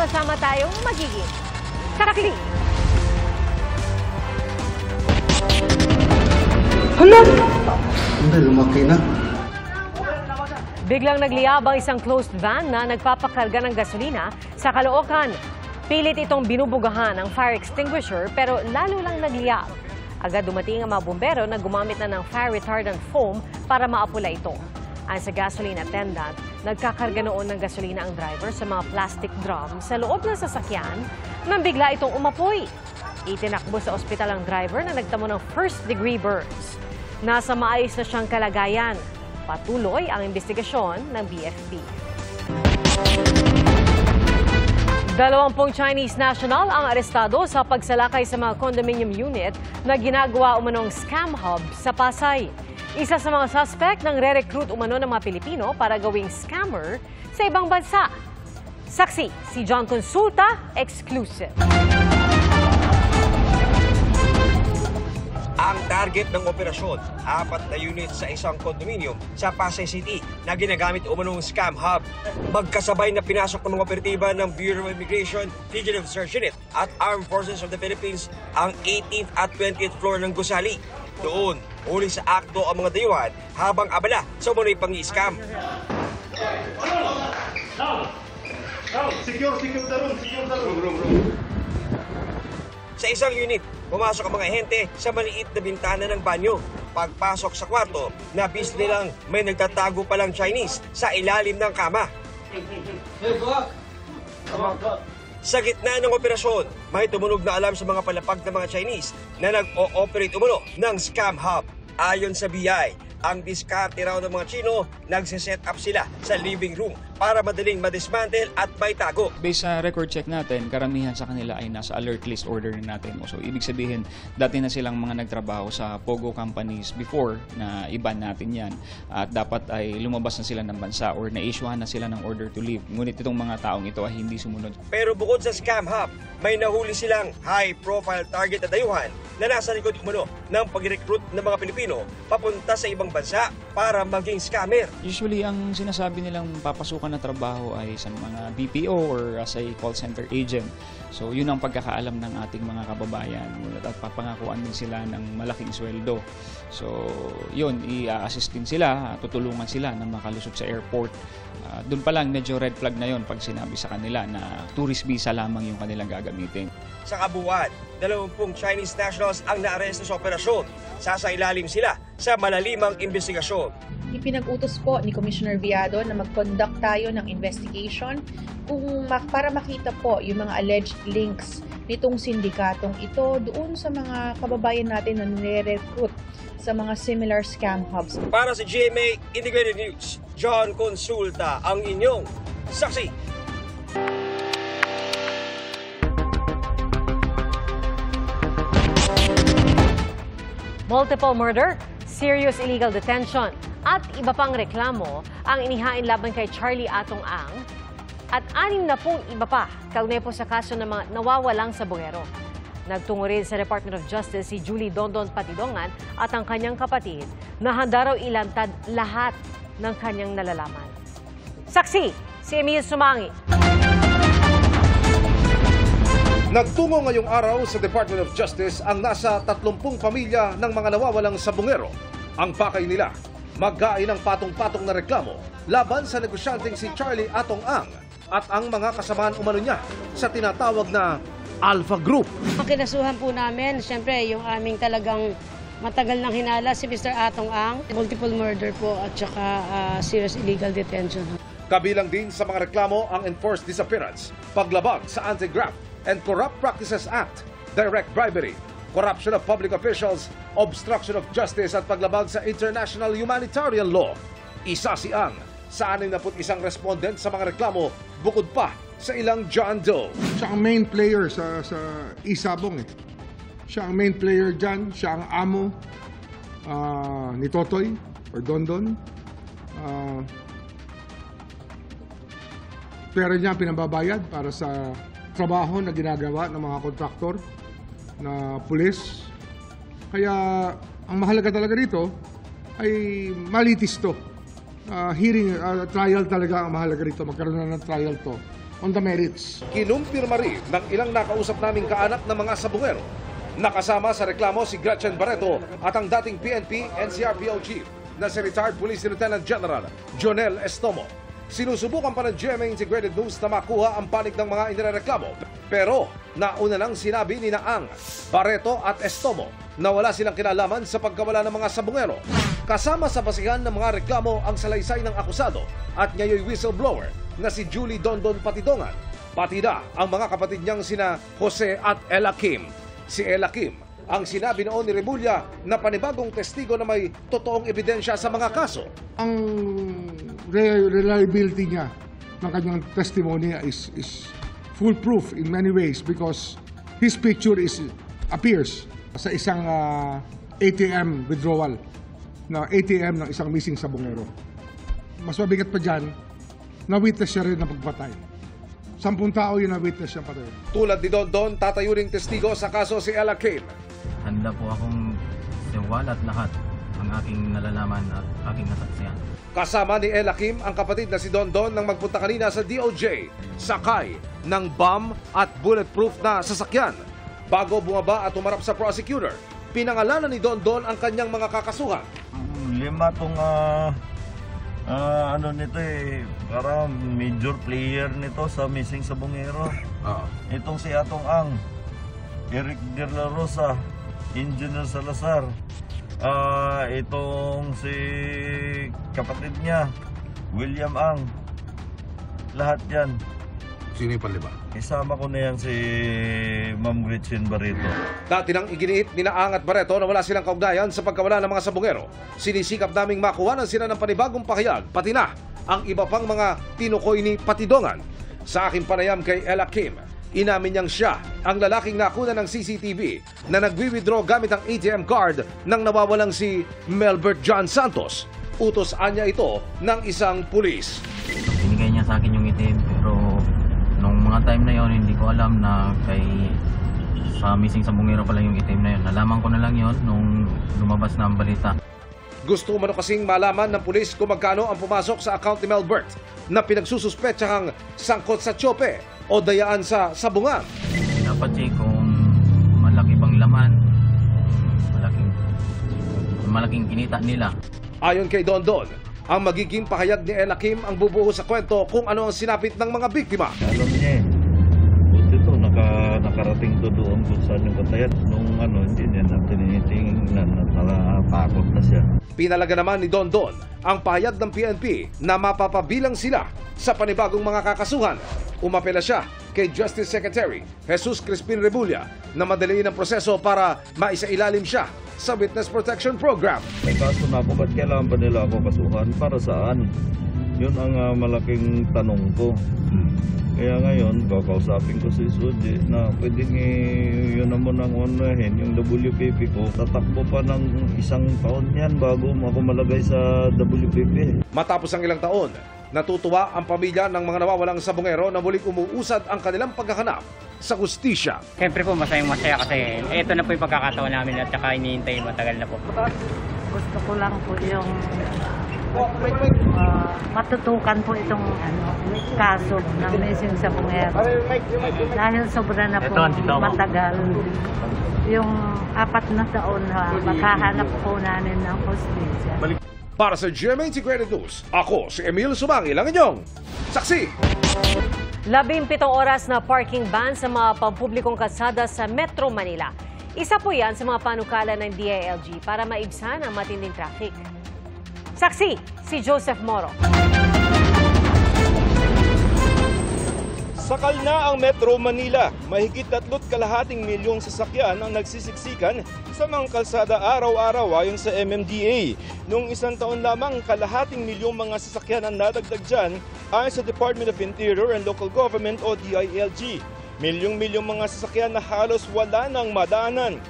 sama-sama tayong magiging karakli. Hala! Hindi, lumaki na. Biglang nagliyab ang isang closed van na nagpapakarga ng gasolina sa Caloocan. Pilit itong binubugahan ng fire extinguisher pero lalo lang nagliyab. Agad dumating ang mga bumbero na gumamit na ng fire retardant foam para maapula ito. Ayon sa gasoline attendant, nagkakarga noon ng gasolina ang driver sa mga plastic drum sa loob ng sasakyan nang bigla itong umapoy. Itinakbo sa ospital ang driver na nagtamo ng first-degree burns. Nasa maayos na siyang kalagayan. Patuloy ang investigasyon ng BFP. 20 Chinese national ang arestado sa pagsalakay sa mga condominium unit na ginagawa umanong scam hub sa Pasay. Isa sa mga suspect ng re-recruit umano ng mga Pilipino para gawing scammer sa ibang bansa. Saksi, si John Consulta, exclusive. Ang target ng operasyon, 4 na unit sa isang condominium sa Pasay City na ginagamit umanong scam hub. Magkasabay na pinasok ng mga operatiba ng Bureau of Immigration, Fugitive Search Unit at Armed Forces of the Philippines ang 18th at 20th floor ng gusali. Doon, huli sa akto ang mga dayuhan habang abala sa umunoy pang-i-scam. Sa isang unit, pumasok ang mga ahente sa maliit na bintana ng banyo. Pagpasok sa kwarto, nabis nilang may nagtatago palang Chinese sa ilalim ng kama. Sa gitna ng operasyon, may tumunog na alarm sa mga palapag ng mga Chinese na nag-o-operate umano ng scam hub. Ayon sa BI, ang diskarte raw ng mga Chino, nagsiset up sila sa living room para madaling madismantle at maitago. Based sa record check natin, karamihan sa kanila ay nasa alert list order na natin. So, ibig sabihin, dati na silang mga nagtrabaho sa Pogo companies before na iban natin yan. At dapat ay lumabas na sila ng bansa or na-issuehan na sila ng order to leave. Ngunit itong mga taong ito ay hindi sumunod. Pero bukod sa scam hub, may nahuli silang high-profile target na dayuhan na nasa likod umano ng pag-recruit ng mga Pilipino papunta sa ibang bansa para maging scammer. Usually, ang sinasabi nilang papasukan na trabaho ay sa mga BPO or as a call center agent. So, yun ang pagkakaalam ng ating mga kababayan at papangakuan din sila ng malaking sweldo. So, yun, i-assist din sila, tutulungan sila na makalusot sa airport. Doon pa lang, medyo red flag na yun pag sinabi sa kanila na tourist visa lamang yung kanilang gagamitin. Sa kabuuan, 20 Chinese nationals ang naaresto sa operasyon. Sasailalim sila sa malalimang investigasyon. Ipinag-utos po ni Commissioner Viado na mag-conduct tayo ng investigation para makita po yung mga alleged links nitong sindikatong ito doon sa mga kababayan natin na nire-recruit sa mga similar scam hubs. Para sa GMA Integrated News, John Consulta ang inyong saksi. Multiple murder, serious illegal detention at iba pang reklamo ang inihain laban kay Charlie Atong Ang at 60 iba pa kaugnay po sa kaso ng mga nawawalang sabongero. Nagtungo rin sa Department of Justice si Julie Dondon Patidongan at ang kanyang kapatid na handa raw ilantad lahat ng kanyang nalalaman. Saksi, si Emil Sumangi. Nagtungo ngayong araw sa Department of Justice ang nasa 30 pamilya ng mga nawawalang sabongero. Ang pakay nila, mag-aay ng patong-patong na reklamo laban sa negosyanteng si Charlie Atong Ang at ang mga kasamaan umano niya sa tinatawag na Alpha Group. Ang kinasuhan po namin, siyempre yung aming talagang matagal nang hinala si Mr. Atong Ang, multiple murder po at saka serious illegal detention. Kabilang din sa mga reklamo ang enforced disappearance, paglabag sa Anti-Graft and Corrupt Practices Act, direct bribery, corruption of public officials, obstruction of justice at paglabag sa international humanitarian law. Isa si Ang sa 61 respondent sa mga reklamo bukod pa sa ilang John Doe. Siya ang main player sa Isabong. Siya ang main player dyan, siya ang amo ni Totoy or Dondon. Pera niya pinababayad para sa trabaho na ginagawa ng mga kontraktor na pulis. Kaya ang mahalaga talaga dito ay malitis to. Trial talaga ang mahalaga dito. Magkaroon na ng trial to. on the merits. Kinumpirma rin ng ilang nakausap naming kaanak ng mga sabungero. Nakasama sa reklamo si Gretchen Barreto at ang dating PNP NCRPO Chief na si retired Police Lieutenant General Jonel Estomo. Sinusubukan pa ng GMA Integrated News na makuha ang panig ng mga inireklamo. Pero nauna nang sinabi ni Ang, Barreto at Estomo na wala silang kinalaman sa pagkawala ng mga sabungero. Kasama sa basihan ng mga reklamo ang salaysay ng akusado at ngayon whistleblower na si Julie Dondon Patidongan. Pati na ang mga kapatid niyang sina Jose at Ella Kim. Si Ella Kim ang sinabi noon ni Remulla na panibagong testigo na may totoong ebidensya sa mga kaso. Ang reliability niya ng kanyang testimony is foolproof in many ways because his picture appears sa isang ATM withdrawal na ATM ng isang missing sabungero. Mas mabigat pa dyan, na-witness siya rin na pagpatay. 10 tao yun na-witness siyang patay. Tulad ni Dondon, tatayo ring testigo sa kaso si Ella Kim. Handa po akong iwalat lahat ang aking nalalaman at aking nasaksihan. Kasama ni Ella Kim ang kapatid na si Dondon nang magpunta kanina sa DOJ, sakay ng bomb at bulletproof na sasakyan. Bago bumaba at umarap sa prosecutor, pinangalanan ni Dondon ang kanyang mga kakasuhan. 5 tong ano nito para major player nito sa missing sabungero. Itong si Atong Ang, Eric De La Rosa, Engineer Salazar, itong si kapatid niya, William Ang, lahat yan. Sino yung panlima? Isama ko na yan si Ma'am Gretchen Barreto. Dati nang iginiit ni Ang at Barreto na wala silang kaugnayan sa pagkawala ng mga sabungero. Sinisikap naming makuha sila ng panibagong pahayag, pati na ang iba pang mga tinukoy ni Patidongan. Sa aking panayam kay Ella Kim, inamin niyang siya ang lalaking nakuna ng CCTV na nagwi-withdraw gamit ang ATM card nang nawawalang si Melbert John Santos. Utos anya ito ng isang pulis. Binigay niya sa akin yung itim pero nung mga time na yon hindi ko alam na sa missing sabungero pala yung itim na yon. Nalaman ko na lang yon nung lumabas na ang balita. Gusto umano kasing malaman ng pulis kung magkano ang pumasok sa account ni Melbert na pinagsususpetsahang sangkot sa tsope o dayaan sa sabungan. Dapat check kung malaki bang laman, malaking kinita nila. Ayon kay Dondon, ang magiging pahayag ni Ella Kim ang bubuo sa kwento kung ano ang sinapit ng mga biktima. Alam niya buti to, nakarating to doon kung saan yung patayan. Nung hindi niya natin tinitingnan, natatakot na siya. Pinalaga naman ni Dondon ang pahayag ng PNP na mapapabilang sila sa panibagong mga kakasuhan. Umapela siya kay Justice Secretary Jesus Crispin Remulla na madaliin ang proseso para maisailalim siya sa Witness Protection Program. May kaso na ako, ba't kailangan pa nila ako kasuhan? Para saan? Yun ang malaking tanong ko. Kaya ngayon, kakausapin ko si Suji na pwedeng yun naman ang unahin, yung WPP ko. Tatakbo pa ng 1 taon yan bago ako malagay sa WPP. Matapos ang ilang taon, natutuwa ang pamilya ng mga nawawalang sabungero na muling umuusad ang kanilang paghahanap sa hustisya. Siyempre po, masaya kasi ito na po yung pagkakataon namin at saka iniintay matagal na po. Gusto ko lang po yung matutukan po itong kaso ng missing sabungero. Dahil sobra na po matagal. Yung 4 na taon na makahanap po namin ng hustisya. Para sa GMA Integrated News, ako si Emil Sumangi, lang inyong saksi. 17 oras na parking ban sa mga pampublikong kalsada sa Metro Manila. Isa po yan sa mga panukala ng DILG para maibsan ang matinding traffic. Saksi, si Joseph Moro. Sakal na ang Metro Manila. Mahigit 3.2 milyong sasakyan ang nagsisiksikan sa mga kalsada araw-araw ayon sa MMDA. Noong 1 taon lamang, 0.5 milyong mga sasakyan ang nadagdag dyan ayon sa Department of Interior and Local Government o DILG. Milyong-milyong mga sasakyan na halos wala nang madaanan.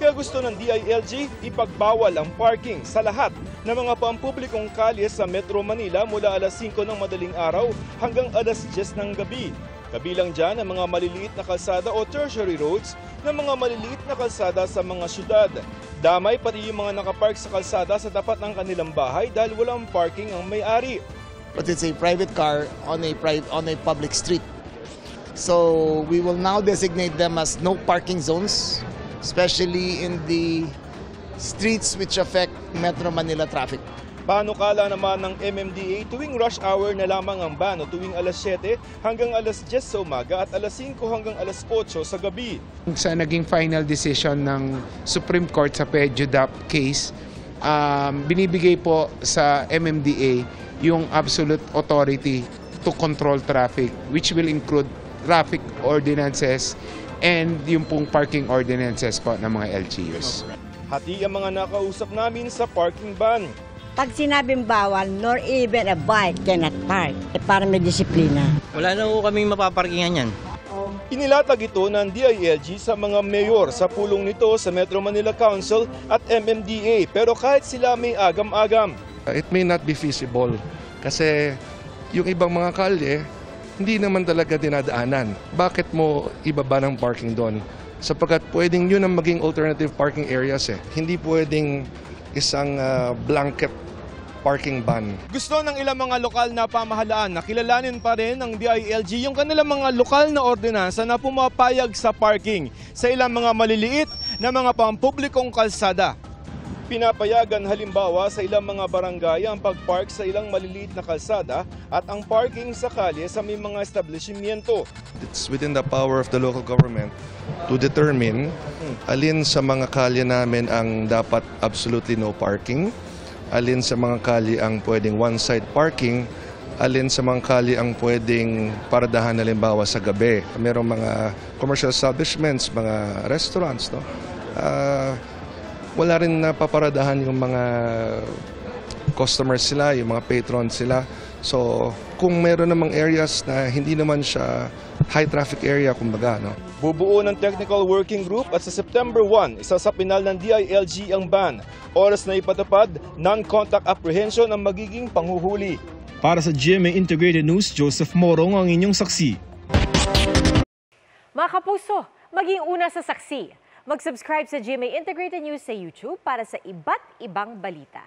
Kaya gusto ng DILG ipagbawal ang parking sa lahat ng mga pampublikong kalye sa Metro Manila mula alas 5 ng madaling araw hanggang alas 10 ng gabi. Kabilang dyan ang mga maliliit na kalsada o tertiary roads na mga maliliit na kalsada sa mga syudad. Damay pati yung mga nakapark sa kalsada sa tapat ng kanilang bahay dahil walang parking ang may-ari. But it's a private car on a public street. So we will now designate them as no parking zones, especially in the streets which affect Metro Manila traffic. Panukala naman ng MMDA tuwing rush hour na lamang ang ban o tuwing alas 7 hanggang alas 10 sa umaga at alas 5 hanggang alas 8 sa gabi. Sa naging final decision ng Supreme Court sa PEJUDAP case, binibigay po sa MMDA yung absolute authority to control traffic, which will include traffic ordinances and yung pong parking ordinances po ng mga LGUs. Hati ang mga nakausap namin sa parking ban. Pag sinabing bawal, nor even a bike cannot park. Para may disiplina. Wala na po kaming mapaparkingan yan. Inilatag ito ng DILG sa mga mayor sa pulong nito sa Metro Manila Council at MMDA. Pero kahit sila may agam-agam. It may not be feasible kasi yung ibang mga kalye, hindi naman talaga dinadaanan. Bakit mo ibaba ng parking doon? Sapagkat pwedeng yun ang maging alternative parking areas eh. Hindi pwedeng isang blanket parking ban. Gusto ng ilang mga lokal na pamahalaan na kilalanin pa rin ng DILG yung kanilang mga lokal na ordinansa na pumapayag sa parking sa ilang mga maliliit na mga pampublikong kalsada. Pinapayagan halimbawa sa ilang mga barangay ang pagpark sa ilang maliliit na kalsada at ang parking sa kalye sa may mga establishmento. It's within the power of the local government to determine alin sa mga kalye namin ang dapat absolutely no parking, alin sa mga kalye ang pwedeng one-side parking, alin sa mga kalye ang pwedeng paradahan halimbawa sa gabi. Merong mga commercial establishments, mga restaurants, no? Wala rin napaparadahan yung mga customers sila, yung mga patrons sila. So, kung meron namang areas na hindi naman siya high traffic area, kumbaga, no? Bubuo ng technical working group at sa September 1, isa sa pinal ng DILG ang ban. Oras na ipatupad, non-contact apprehension ang magiging panghuhuli. Para sa GMA Integrated News, Joseph Morong ang inyong saksi. Mga kapuso, maging una sa saksi. Mag-subscribe sa GMA Integrated News sa YouTube para sa iba't ibang balita.